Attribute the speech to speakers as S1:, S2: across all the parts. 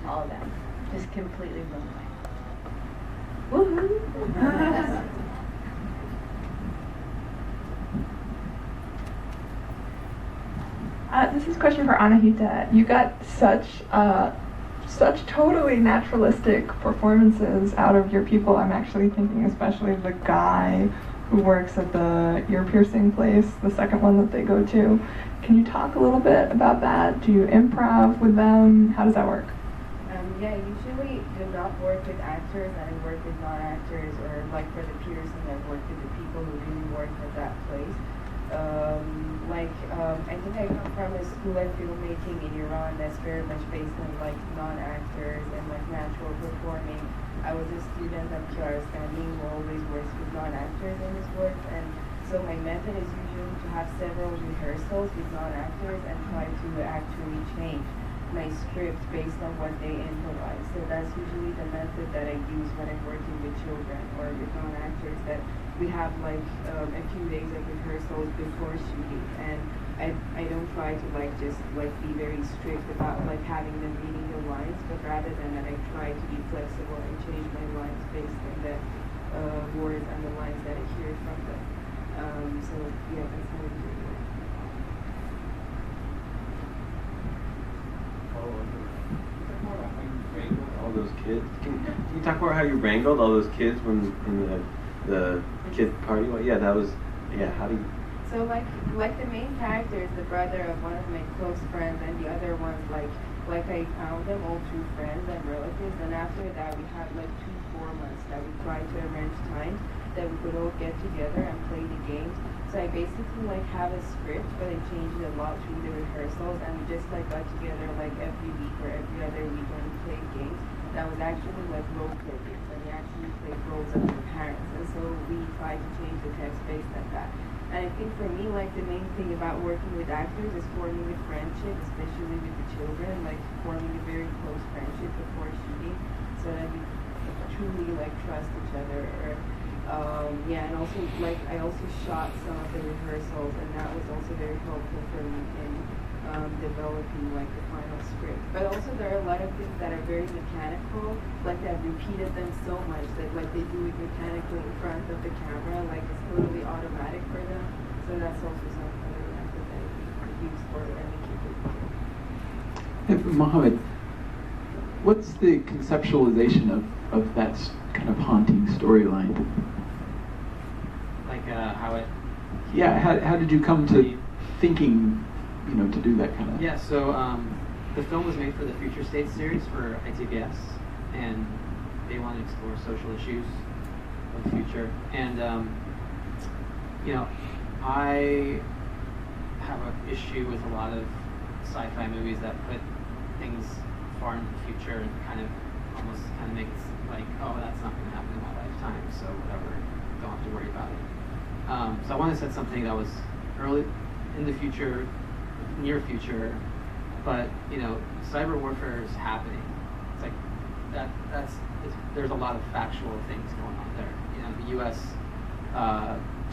S1: all of them. Just completely blown away. Woohoo!
S2: This is a question for Anahita. You got such totally naturalistic performances out of your people. I'm actually thinking especially of the guy who works at the ear piercing place, the second one that they go to. Can you talk a little bit about that? Do you improv with them? How does that work?
S3: Yeah, usually do not work with actors, and I work with non-actors, or like for the piercing, I've worked with the people who really work at that place. I think I come from a school of filmmaking in Iran that's very much based on like non-actors and like natural performing. I was a student at Gorejestani who always works with non-actors in his work, and so my method is usually to have several rehearsals with non-actors and try to actually change my script based on what they improvise. So that's usually the method that I use when I'm working with children or with non-actors, that we have like a few days of rehearsals before shooting, and I don't try to like just like be very strict about like having them reading the lines, but rather than that I try to be flexible and change my lines based on the words and the lines that I hear from them. So yeah, that's how we do it.
S4: All those kids. Can you talk about how you wrangled all those kids when in the kid party? Well, yeah, that was. Yeah, how do you?
S3: So like the main character is the brother of one of my close friends, and the other ones like I found them all through friends and relatives. And after that, we had like 2-4 months that we tried to arrange times that we could all get together and play the games. So I basically like have a script, but I changed it a lot through the rehearsals, and we just like got together like every week or every other week when we played games. That was actually like role play games, and we actually played roles of their parents, and so we tried to change the text based on that. And I think for me, like the main thing about working with actors is forming a friendship, especially with the children, like forming a very close friendship before shooting, so that we truly like trust each other. And also like I also shot some of the rehearsals, and that was also very helpful for me in developing like the final script. But also there are a lot of things that are very mechanical, like I've repeated them so much that like they do it mechanically in front of the camera, like it's totally automatic for them. So that's also something that I use for any kid.
S5: Mohammed, what's the conceptualization of that kind of haunting storyline?
S6: Like how it...
S5: Yeah, how did you come to thinking, to do that kind of...
S6: Yeah, so the film was made for the Future State series for ITBS, and they want to explore social issues of the future. And, I have an issue with a lot of sci-fi movies that put things far into the future and kind of make it like, oh, that's not going to happen in my lifetime, so whatever, don't have to worry about it. So I wanted to set something that was early in the future, near future, but cyber warfare is happening. It's like there's a lot of factual things going on there. The U.S.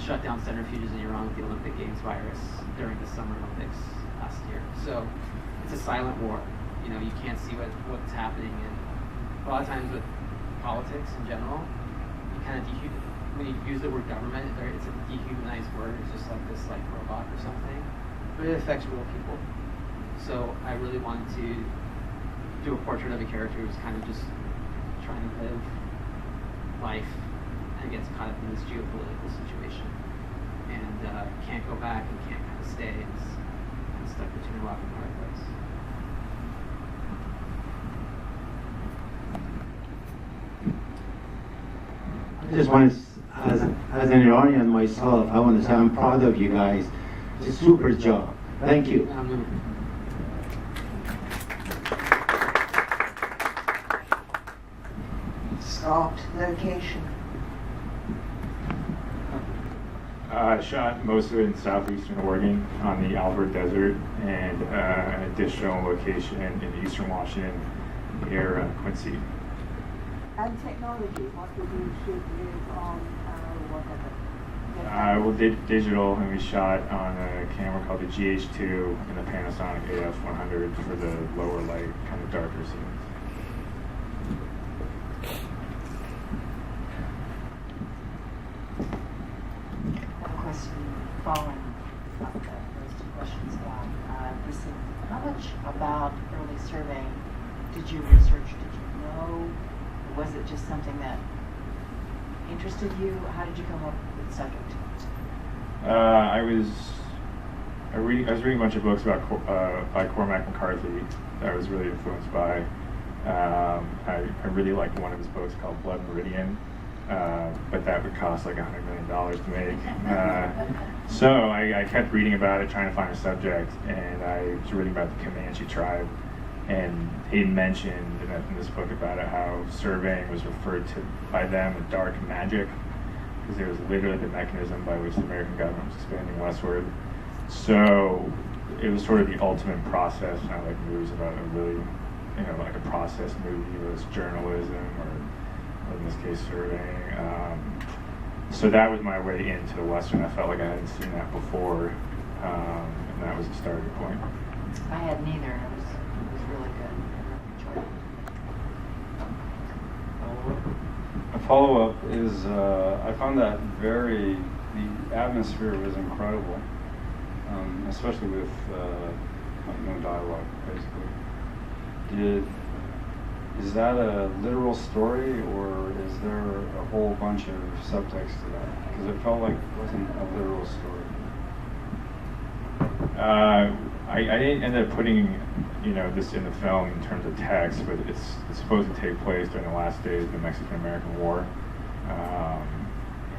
S6: Shut down centrifuges in Iran with the Olympic Games virus during the Summer Olympics last year. So it's a silent war. You can't see what's happening, and a lot of times with politics in general, you kind of when you use the word government, it's a dehumanized word. It's just like this robot or something, but it affects real people. So I really wanted to do a portrait of a character who's kind of just trying to live life and gets caught up in this geopolitical situation and can't go back and can't kind of stay and is kind of stuck between a rock and a hard place.
S7: I just want to, as an Iranian myself, I want to say I'm proud of you guys. It's a super job. Thank you.
S8: Stopped location.
S9: I shot most of it in southeastern Oregon on the Albert Desert, and an additional location in eastern Washington near Quincy.
S8: And technology, what did you shoot with on whatever?
S9: Digital, and we shot on a camera called the GH2 and the Panasonic AF100 for the lower light, kind of darker scenes.
S10: about early surveying? Did you research? Did you know? Was it just something that interested you? How did you come up with the subject?
S9: I was reading a bunch of books about by Cormac McCarthy that I was really influenced by. I really liked one of his books called Blood Meridian, but that would cost like $100 million to make. So I kept reading about it, trying to find a subject, and I was reading about the Comanche tribe, and he mentioned in this book about it how surveying was referred to by them as dark magic, because it was literally the mechanism by which the American government was expanding westward. So it was sort of the ultimate process, kind of like movies about a really, like a process movie, whether it's journalism or in this case surveying. So that was my way into the Western. I felt like I hadn't seen that before, and that was the starting point.
S10: I hadn't either, and it was really good. I really enjoyed it.
S11: A follow-up is, I found that the atmosphere was incredible, especially with no dialogue, basically. Is that a literal story, or is there a whole bunch of subtext to that? Because it felt like it wasn't a literal story.
S9: I didn't end up putting, this in the film in terms of text, but it's supposed to take place during the last days of the Mexican-American War,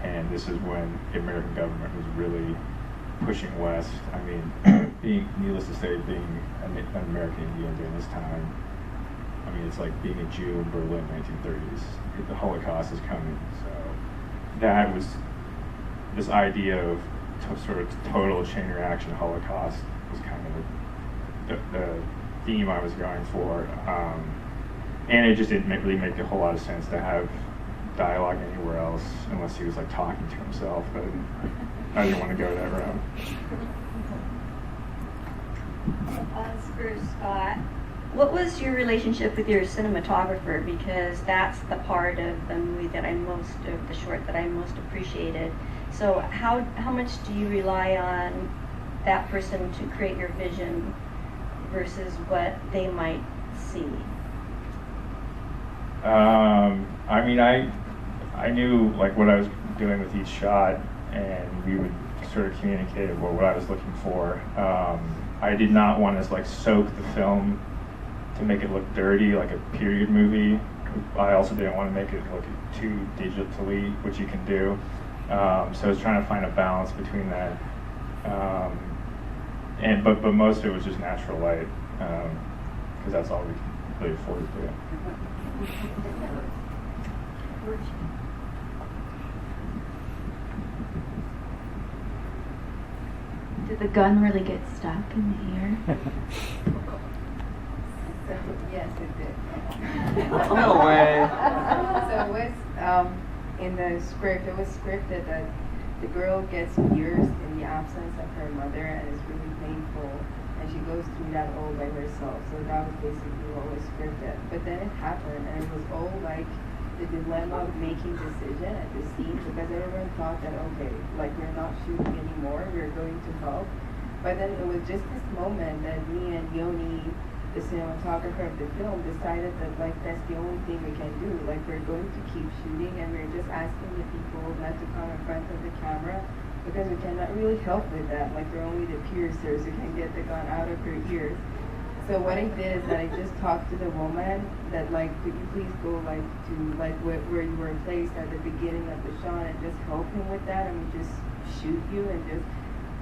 S9: and this is when the American government was really pushing west. I mean, needless to say, being an American Indian during this time, it's like being a Jew in Berlin, 1930s. The Holocaust is coming, so that was this idea of sort of total chain reaction Holocaust was kind of the theme I was going for, and it just didn't really make a whole lot of sense to have dialogue anywhere else unless he was like talking to himself, but I didn't want to go that route.
S12: For Scott, what was your relationship with your cinematographer? Because that's the part of the movie that the short that I most appreciated. So how much do you rely on that person to create your vision versus what they might see?
S9: I knew like what I was doing with each shot, and we would sort of communicate what I was looking for. I did not want to like soak the film to make it look dirty like a period movie. I also didn't want to make it look too digitally, which you can do. So I was trying to find a balance between that. But most of it was just natural light, because that's all we could really afford to do.
S13: Did the gun really get stuck in the ear?
S3: Yes, it did.
S4: No way.
S3: So it was in the script. It was scripted that the girl gets pierced in the absence of her mother, and it's really painful, and she goes through that all by herself. So that was basically what was scripted. But then it happened, and it was all like the dilemma of making decision at the scene, because everyone thought that, okay, like we're not shooting anymore, we're going to help. But then it was just this moment that me and Yoni, the cinematographer of the film, decided that like that's the only thing we can do. Like we're going to keep shooting, and we're just asking the people not to come in front of the camera, because we cannot really help with that. Like we're only the piercers who can get the gun out of her ears. So what I did is that I just talked to the woman that like, could you please go like to like where you were placed at the beginning of the shot and just help him with that, and we just shoot you, and just,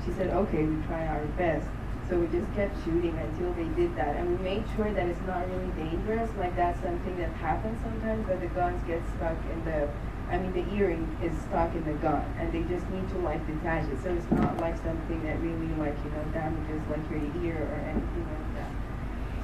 S3: she said, okay, we try our best. So we just kept shooting until they did that, and we made sure that it's not really dangerous. Like that's something that happens sometimes, that the guns get stuck in the earring is stuck in the gun, and they just need to like detach it. So it's not like something that really like, damages like your ear or anything like that.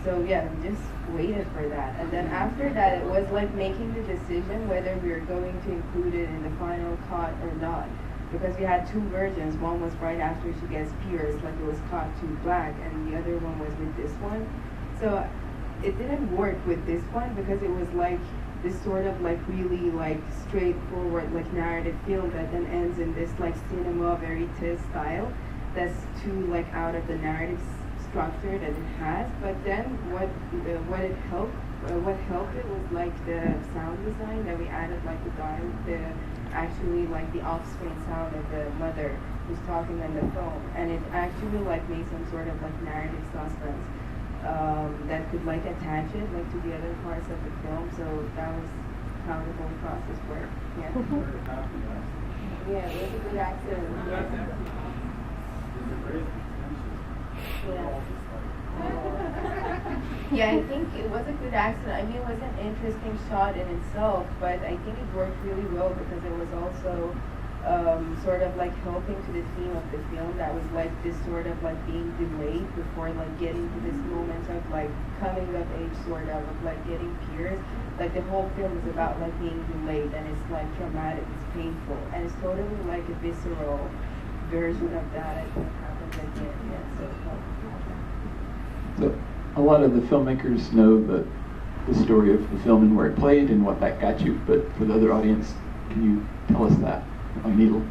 S3: So yeah, we just waited for that. And then after that, it was like making the decision whether we were going to include it in the final cut or not. Because we had two versions. One was right after she gets pierced, like it was cut to black, and the other one was with this one. So it didn't work with this one, because it was like this sort of like really like straightforward like narrative film that then ends in this like cinema verite style that's too like out of the narrative structure that it has. But then what helped it was like the sound design that we added, like the actually like the off-screen sound of the mother who's talking on the phone, and it actually like made some sort of like narrative suspense that could like attach it like to the other parts of the film. So that was how the whole process worked. Yeah. Yeah, it was a good accident. Yeah, I think it was a good accident. I mean, it was an interesting shot in itself, but I think it worked really well because it was also sort of like helping to the theme of the film that was like this sort of like being delayed before like getting to this moment of like coming of age sort of like getting pierced. Like the whole film is about like being delayed, and it's like traumatic, it's painful, and it's totally like a visceral version of that. I think happens at the end. Yeah, so it's helpful.
S5: A lot of the filmmakers know the story of the film and where it played and what that got you, but for the other audience, can you tell us that on Needle?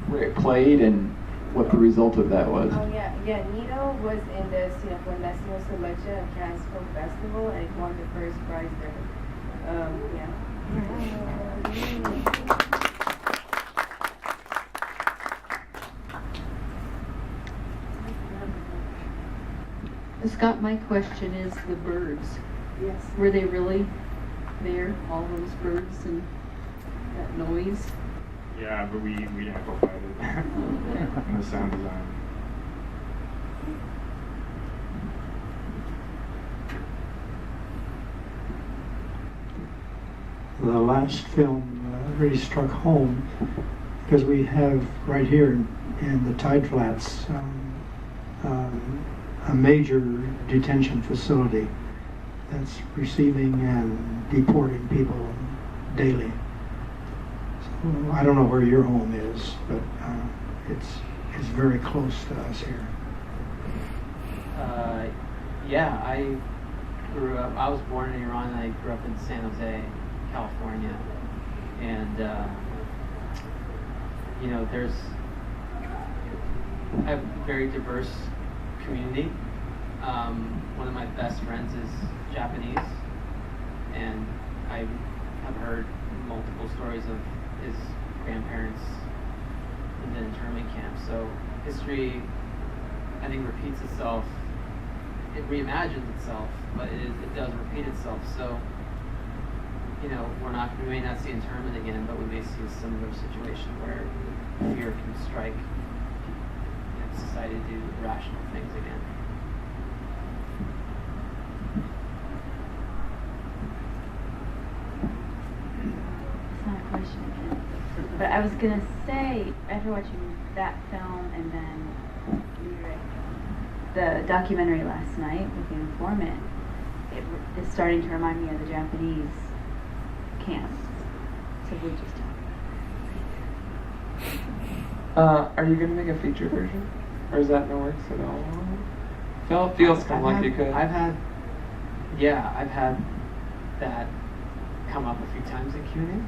S5: Where it played and what the result of that was?
S3: Oh yeah, Needle was in the Cinephone National Selection at Cannes Film Festival, and it won the first prize there. Yeah.
S1: Scott, my question is the birds.
S3: Yes.
S1: Were they really there, all those birds and that noise?
S9: Yeah, but we amplified it in the sound design.
S14: The last film really struck home because we have right here in the Tide Flats a major detention facility that's receiving and deporting people daily. So I don't know where your home is, but it's very close to us here.
S6: Yeah, I was born in Iran, and I grew up in San Jose, California. And, there's a very diverse community. One of my best friends is Japanese, and I have heard multiple stories of his grandparents in the internment camp. So history, I think, repeats itself. It reimagines itself, but it does repeat itself. So, we may not see internment again, but we may see a similar situation where fear can strike society to do irrational things again.
S13: It's not a question again. But I was going to say, after watching that film and then the documentary last night with the informant, it is starting to remind me of the Japanese camps. So we just
S2: Are you going to make a feature version? Or is that in the works at all? Feels kind of like you could.
S6: I've had that come up a few times in Q&A,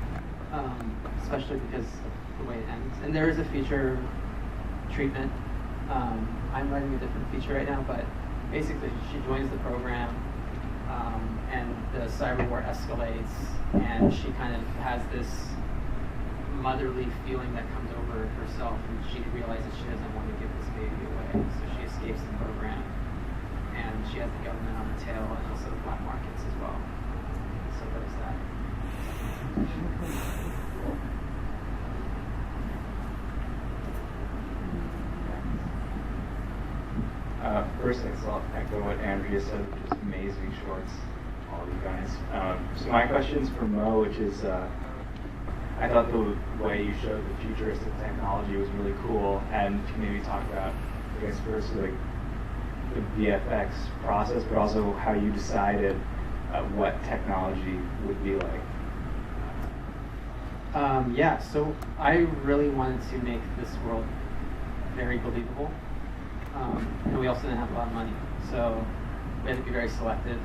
S6: especially because of the way it ends. And there is a feature treatment. I'm writing a different feature right now, but basically she joins the program, and the cyber war escalates, and she kind of has this motherly feeling that comes over herself, and she realizes she doesn't want to give this baby away, so she escapes the program, and she has the government on her tail, and also the black markets as well. So there's that.
S15: First, I'll echo what Andrea said, which is amazing shorts, all you guys. So my question's for Mo, which is, I thought the way you showed the futuristic technology was really cool, and to maybe talk about, I guess, first like the VFX process, but also how you decided what technology would be like.
S6: So I really wanted to make this world very believable, and we also didn't have a lot of money, so we had to be very selective.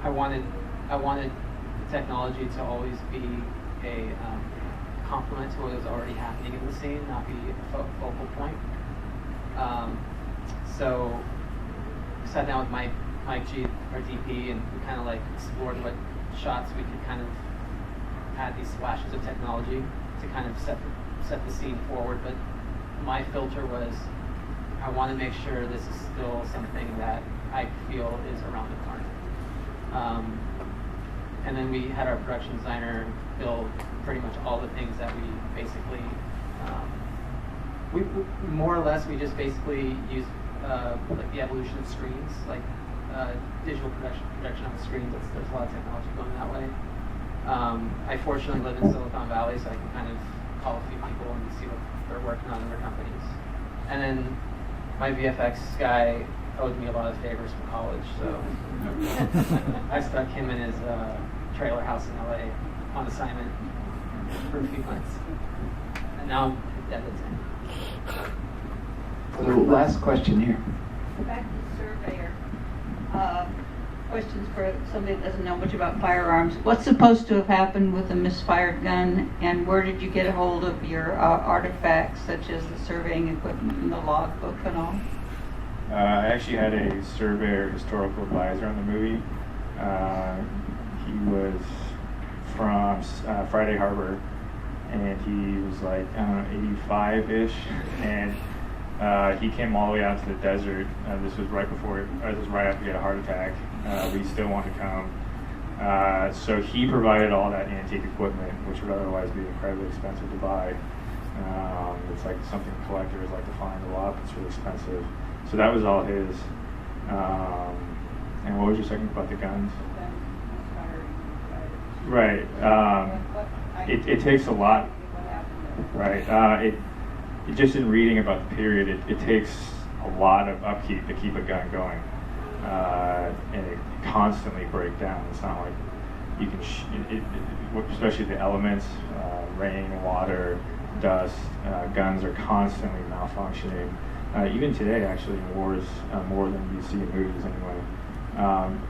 S6: I wanted the technology to always be a complement to what was already happening in the scene, not be a focal point. So sat down with Mike G, our DP, and we kind of like explored what shots we could kind of add these flashes of technology to kind of set the scene forward. But my filter was, I want to make sure this is still something that I feel is around the corner. And then we had our production designer build pretty much all the things that we basically, we more or less, we just basically used like the evolution of screens, like digital projection on the screens. There's a lot of technology going that way. I fortunately live in Silicon Valley, so I can kind of call a few people and see what they're working on in their companies. And then my VFX guy owed me a lot of favors from college, so I stuck him in his trailer house in LA on assignment for a few months. And now I'm editing.
S5: So last question here.
S16: Back to surveyor. Questions for somebody that doesn't know much about firearms. What's supposed to have happened with a misfired gun, and where did you get a hold of your artifacts, such as the surveying equipment and the logbook and all?
S9: I actually had a surveyor historical advisor on the movie. He was from Friday Harbor, and he was like, I don't know, 85-ish, and he came all the way out to the desert. This was right after he had a heart attack. But he still wanted to come. So he provided all that antique equipment, which would otherwise be incredibly expensive to buy. It's like something collectors like to find a lot, but it's really expensive. So that was all his. And what was your second about the guns? Right. It takes a lot. Right. It just in reading about the period, it takes a lot of upkeep to keep a gun going, and it constantly break down. It's not like you can, especially the elements, rain, water, dust, guns are constantly malfunctioning. Even today, actually, in wars, more than you see in movies anyway.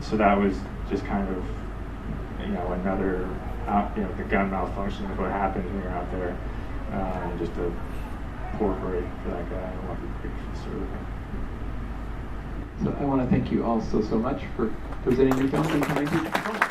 S9: So that was just kind of, another, the gun malfunction is what happens when you're out there. Just a poor break for that guy. I don't want to be big for the
S5: So I want to thank you all so much for presenting your film and coming to